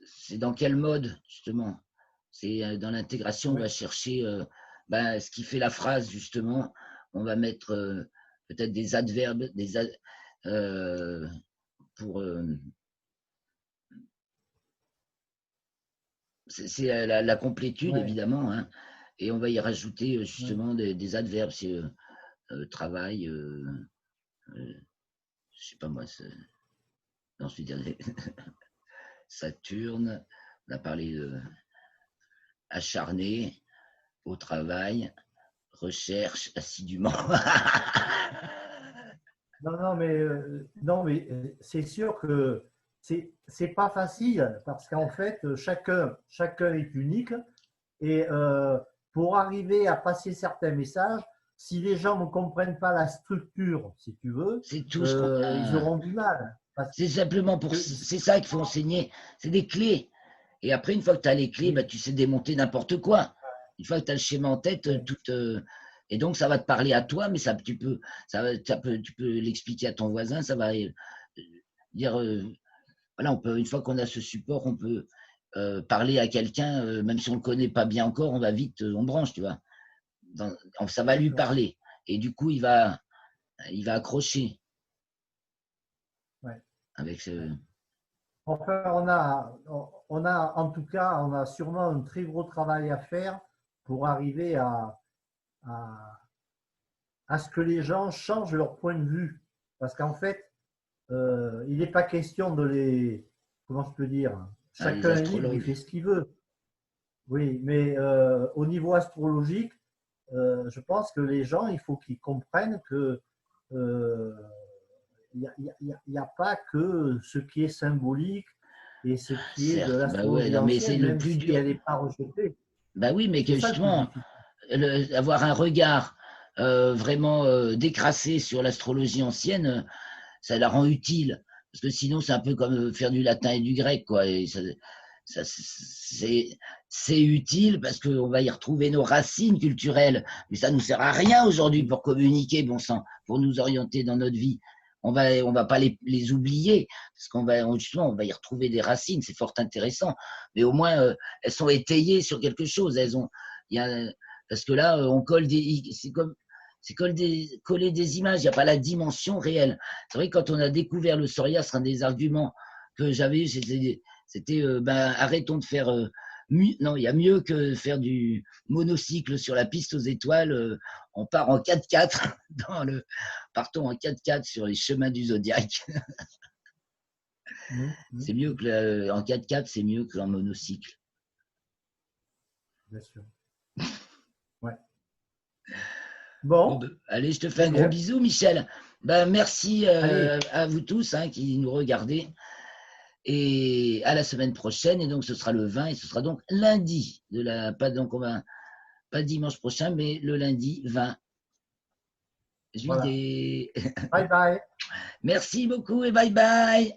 C'est dans quel mode, justement. C'est dans l'intégration, on oui. va chercher ce qui fait la phrase, justement. On va mettre peut-être des adverbes, euh, pour. C'est la complétude, Ouais. évidemment. Hein, et on va y rajouter Ouais. justement des adverbes. C'est travail, je sais pas moi, non, je vais dire Saturne, on a parlé de acharné, au travail, recherche assidûment. Non, mais c'est sûr que c'est pas facile parce qu'en fait, chacun est unique et pour arriver à passer certains messages, si les gens ne comprennent pas la structure, si tu veux, C'est tout ce qu'on ils a. auront du mal. Parce C'est simplement pour. que, C'est ça qu'il faut enseigner. C'est des clés. Et après, une fois que tu as les clés, bah, oui, tu sais démonter n'importe quoi. Une fois que tu as le schéma en tête, ouais, et donc ça va te parler à toi, mais tu peux l'expliquer à ton voisin. Ça va dire. Voilà, une fois qu'on a ce support, on peut parler à quelqu'un, même si on ne le connaît pas bien encore, on va vite, on branche, tu vois. Ça va lui d'accord. parler. Et du coup, il va accrocher Ouais, avec ouais. ce. Enfin, en tout cas, on a sûrement un très gros travail à faire pour arriver à, à ce que les gens changent leur point de vue. Parce qu'en fait, il n'est pas question de les, comment je peux dire, Les chacun est libre, il fait astrologues. ce qu'il veut. Oui, mais au niveau astrologique, je pense que les gens, il faut qu'ils comprennent que euh, il n'y a pas que ce qui est symbolique et ce qui est de Certes, bah ouais, l'astrologie non, mais c'est ancienne, le même plus si dur. elle n'est pas rejetée. Bah oui, mais C'est que ça le plus justement, difficile. avoir un regard vraiment décrassé sur l'astrologie ancienne, ça la rend utile. Parce que sinon, c'est un peu comme faire du latin et du grec, quoi. Et ça, c'est utile parce qu'on va y retrouver nos racines culturelles. Mais ça ne nous sert à rien aujourd'hui Oui, pour communiquer, bon sang, pour nous orienter dans notre vie. On va pas les oublier, parce justement, on va y retrouver des racines, c'est fort intéressant. Mais au moins, elles sont étayées sur quelque chose. Il y a, parce que là, on colle coller des images, il n'y a pas la dimension réelle. C'est vrai que quand on a découvert le psoriasis, un des arguments que j'avais eu, c'était arrêtons de faire. Non, il y a mieux que faire du monocycle sur la piste aux étoiles. On part en 4x4 partons en 4x4 sur les chemins du zodiaque. C'est mieux que en 4x4, c'est mieux qu'en monocycle. bien sûr. Ouais. Bon, Bon, allez, je te fais très un gros bien. bisou, Michel. Merci Allez, à vous tous qui nous regardez. Et à la semaine prochaine. Et donc, ce sera le 20 et ce sera donc lundi. Pas dimanche prochain, mais le lundi 20 voilà. juillet. Bye bye. Merci beaucoup et bye bye.